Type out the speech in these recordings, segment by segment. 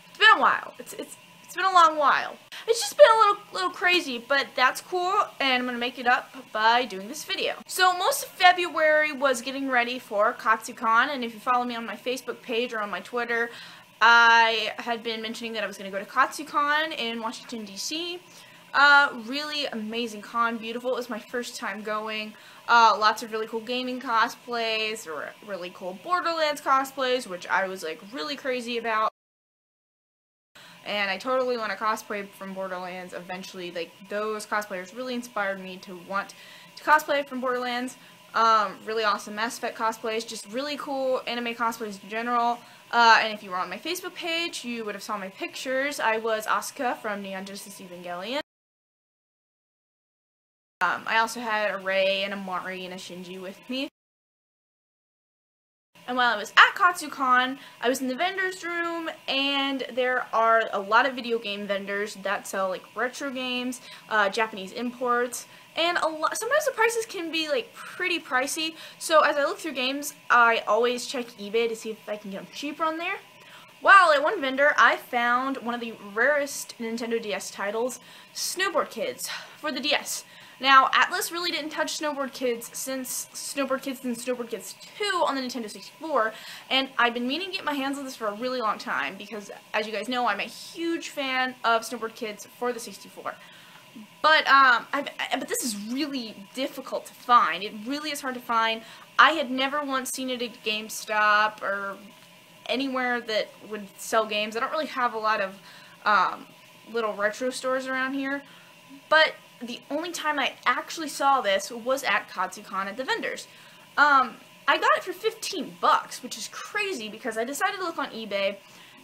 It's been a while. It's been a long while. It's just been a little crazy, but that's cool, and I'm gonna make it up by doing this video. So most of February was getting ready for Katsucon, and if you follow me on my Facebook page or on my Twitter, I had been mentioning that I was gonna go to Katsucon in Washington, D.C. Really amazing con, beautiful. It was my first time going. Lots of really cool gaming cosplays, or really cool Borderlands cosplays, which I was like really crazy about. And I totally want to cosplay from Borderlands eventually. Like, those cosplayers really inspired me to want to cosplay from Borderlands. Really awesome Mass Effect cosplays, just really cool anime cosplays in general. And if you were on my Facebook page, you would have saw my pictures. I was Asuka from Neon Genesis Evangelion. I also had a Rei and a Mari and a Shinji with me. And while I was at Katsucon, I was in the vendor's room, and there are a lot of video game vendors that sell like retro games, Japanese imports, and sometimes the prices can be like pretty pricey. So as I look through games, I always check eBay to see if I can get them cheaper on there. Well, at one vendor, I found one of the rarest Nintendo DS titles, Snowboard Kids, for the DS. Now, Atlas really didn't touch Snowboard Kids since Snowboard Kids and Snowboard Kids 2 on the Nintendo 64, and I've been meaning to get my hands on this for a really long time because, as you guys know, I'm a huge fan of Snowboard Kids for the 64. But this is really difficult to find. It really is hard to find. I had never once seen it at GameStop or anywhere that would sell games. I don't really have a lot of little retro stores around here, but the only time I actually saw this was at Katsucon at the vendors. I got it for 15 bucks, which is crazy because I decided to look on eBay,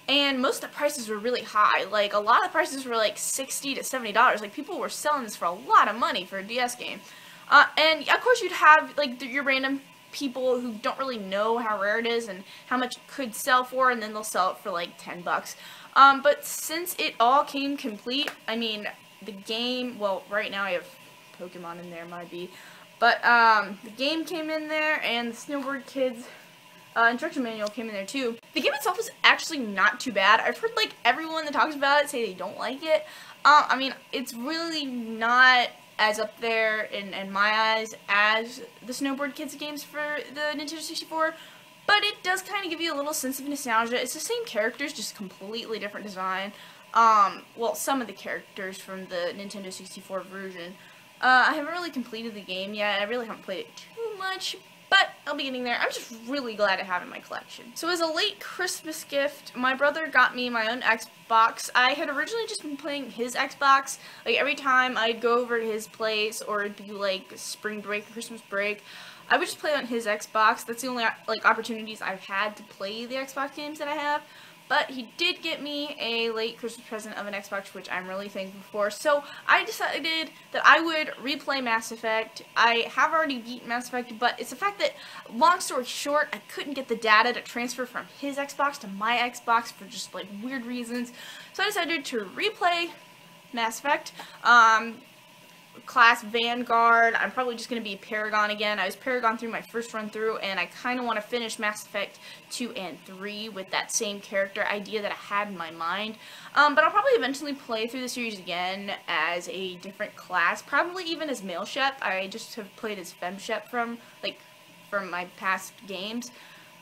and most of the prices were really high. Like, a lot of the prices were like $60 to $70. Like, people were selling this for a lot of money for a DS game. And of course you'd have like your random people who don't really know how rare it is and how much it could sell for, and then they'll sell it for like 10 bucks. But since it all came complete, I mean, the game, well, right now I have Pokemon in there, might be, but the game came in there, and the Snowboard Kids instruction manual came in there too. The game itself is actually not too bad. I've heard like everyone that talks about it say they don't like it. I mean, it's really not as up there in my eyes as the Snowboard Kids games for the Nintendo 64, but it does kind of give you a little sense of nostalgia. It's the same characters, just completely different design. Well, some of the characters from the Nintendo 64 version. I haven't really completed the game yet. I really haven't played it too much, but I'll be getting there. I'm just really glad to have it in my collection. So as a late Christmas gift, my brother got me my own Xbox. I had originally just been playing his Xbox. Like, every time I'd go over to his place, or it'd be like spring break, Christmas break, I would just play on his Xbox. That's the only like opportunities I've had to play the Xbox games that I have. But he did get me a late Christmas present of an Xbox, which I'm really thankful for. So I decided that I would replay Mass Effect. I have already beaten Mass Effect, but it's the fact that, long story short, I couldn't get the data to transfer from his Xbox to my Xbox for just like weird reasons. So I decided to replay Mass Effect. Class Vanguard. I'm probably just going to be Paragon again. I was Paragon through my first run through, and I kind of want to finish Mass Effect 2 and 3 with that same character idea that I had in my mind. But I'll probably eventually play through the series again as a different class, probably even as Male Shep. I just have played as Fem Shep from my past games.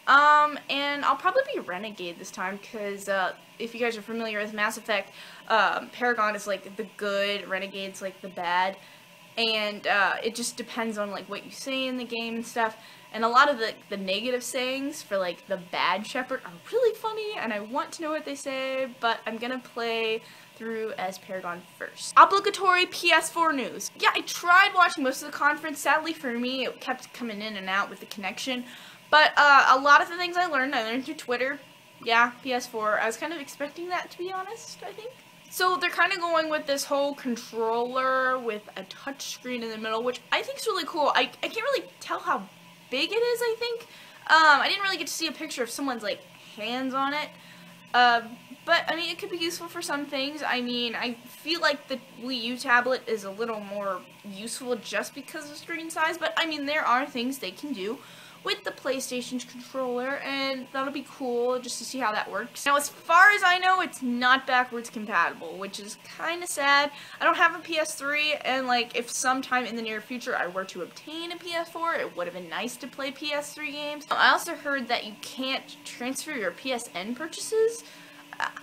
And I'll probably be Renegade this time, because if you guys are familiar with Mass Effect, Paragon is like the good, Renegade's like the bad, and it just depends on like what you say in the game and stuff. And a lot of the negative sayings for like the bad Shepard are really funny, and I want to know what they say, but I'm gonna play through as Paragon first. Obligatory PS4 news. Yeah, I tried watching most of the conference. Sadly for me, it kept coming in and out with the connection. But a lot of the things I learned through Twitter. Yeah, PS4. I was kind of expecting that, to be honest, I think. So they're kind of going with this whole controller with a touchscreen in the middle, which I think is really cool. I can't really tell how big it is, I think. I didn't really get to see a picture of someone's, like, hands on it. But, I mean, it could be useful for some things. I mean, I feel like the Wii U tablet is a little more useful just because of screen size, but, I mean, there are things they can do with the PlayStation's controller, and that'll be cool just to see how that works. Now, as far as I know, it's not backwards compatible, which is kind of sad. I don't have a PS3, and, like, if sometime in the near future I were to obtain a PS4, it would have been nice to play PS3 games. I also heard that you can't transfer your PSN purchases.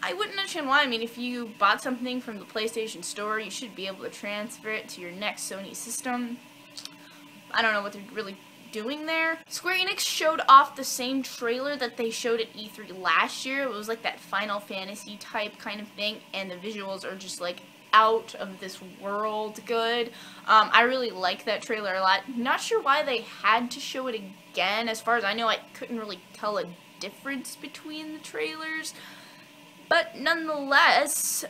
I wouldn't understand why. I mean, if you bought something from the PlayStation Store, you should be able to transfer it to your next Sony system. I don't know what they're really doing there. Square Enix showed off the same trailer that they showed at E3 last year. It was like that Final Fantasy type kind of thing, and the visuals are just like out of this world good. I really like that trailer a lot. Not sure why they had to show it again. As far as I know, I couldn't really tell a difference between the trailers. But nonetheless,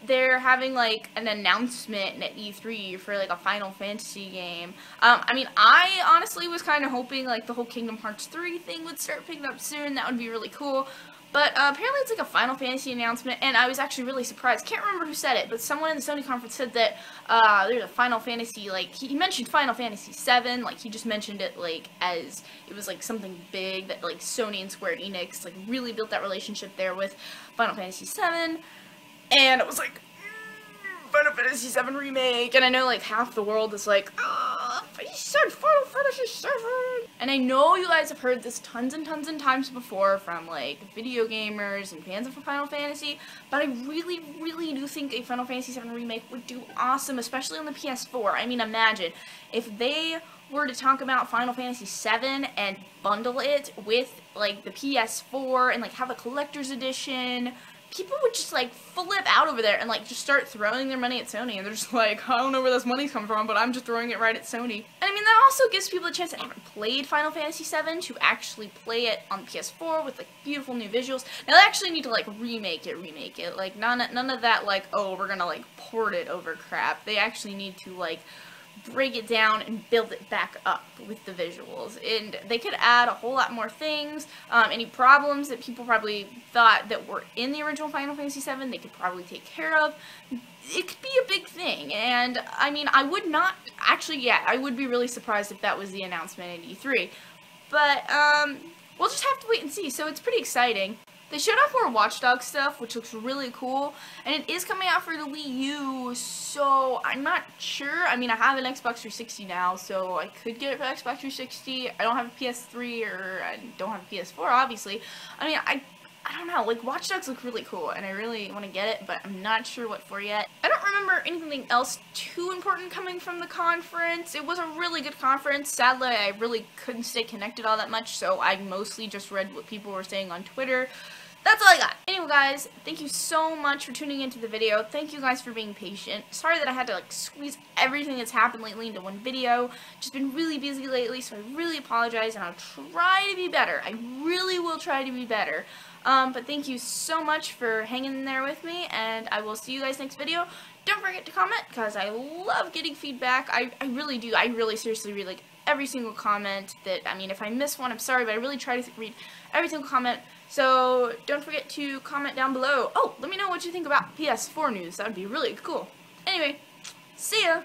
they're having like an announcement at E3 for like a Final Fantasy game. I mean, I honestly was kind of hoping like the whole Kingdom Hearts 3 thing would start picking up soon. That would be really cool. But apparently it's like a Final Fantasy announcement, and I was actually really surprised. Can't remember who said it, but someone in the Sony conference said that there's a Final Fantasy, like, he mentioned Final Fantasy 7, like, he just mentioned it, like, as it was, like, something big that, like, Sony and Square Enix, like, really built that relationship there with Final Fantasy 7, and it was like, Final Fantasy 7 Remake, and I know, like, half the world is like, he said Final Fantasy 7! And I know you guys have heard this tons and tons and times before from, like, video gamers and fans of Final Fantasy, but I really, really do think a Final Fantasy 7 Remake would do awesome, especially on the PS4. I mean, imagine if they were to talk about Final Fantasy 7 and bundle it with, like, the PS4 and, like, have a collector's edition. People would just, like, flip out over there and, like, just start throwing their money at Sony, and they're just like, I don't know where this money's come from, but I'm just throwing it right at Sony. And I mean, that also gives people a chance that haven't played Final Fantasy VII to actually play it on PS4 with, like, beautiful new visuals. Now, they actually need to, like, remake it. Like, none of that, like, oh, we're gonna, like, port it over crap. They actually need to, like, break it down and build it back up with the visuals, and they could add a whole lot more things. Any problems that people probably thought that were in the original Final Fantasy VII, they could probably take care of. It could be a big thing, and I mean, I would not actually, yeah, I would be really surprised if that was the announcement at E3, but we'll just have to wait and see. So it's pretty exciting. They showed off more Watch Dogs stuff, which looks really cool, and it is coming out for the Wii U, so I'm not sure. I mean, I have an Xbox 360 now, so I could get it for Xbox 360. I don't have a PS3, or I don't have a PS4, obviously. I mean, I don't know, like, Watch Dogs look really cool, and I really want to get it, but I'm not sure what for yet. I don't remember anything else too important coming from the conference. It was a really good conference. Sadly, I really couldn't stay connected all that much, so I mostly just read what people were saying on Twitter. That's all I got. Anyway, guys, thank you so much for tuning into the video. Thank you guys for being patient. Sorry that I had to, like, squeeze everything that's happened lately into one video. Just been really busy lately, so I really apologize, and I'll try to be better. I really will try to be better. But thank you so much for hanging in there with me, and I will see you guys next video. Don't forget to comment, because I love getting feedback. I really do. I really seriously read, like, every single comment that, I mean, if I miss one, I'm sorry, but I really try to read every single comment. So don't forget to comment down below. Oh, let me know what you think about PS4 news. That would be really cool. Anyway, see ya!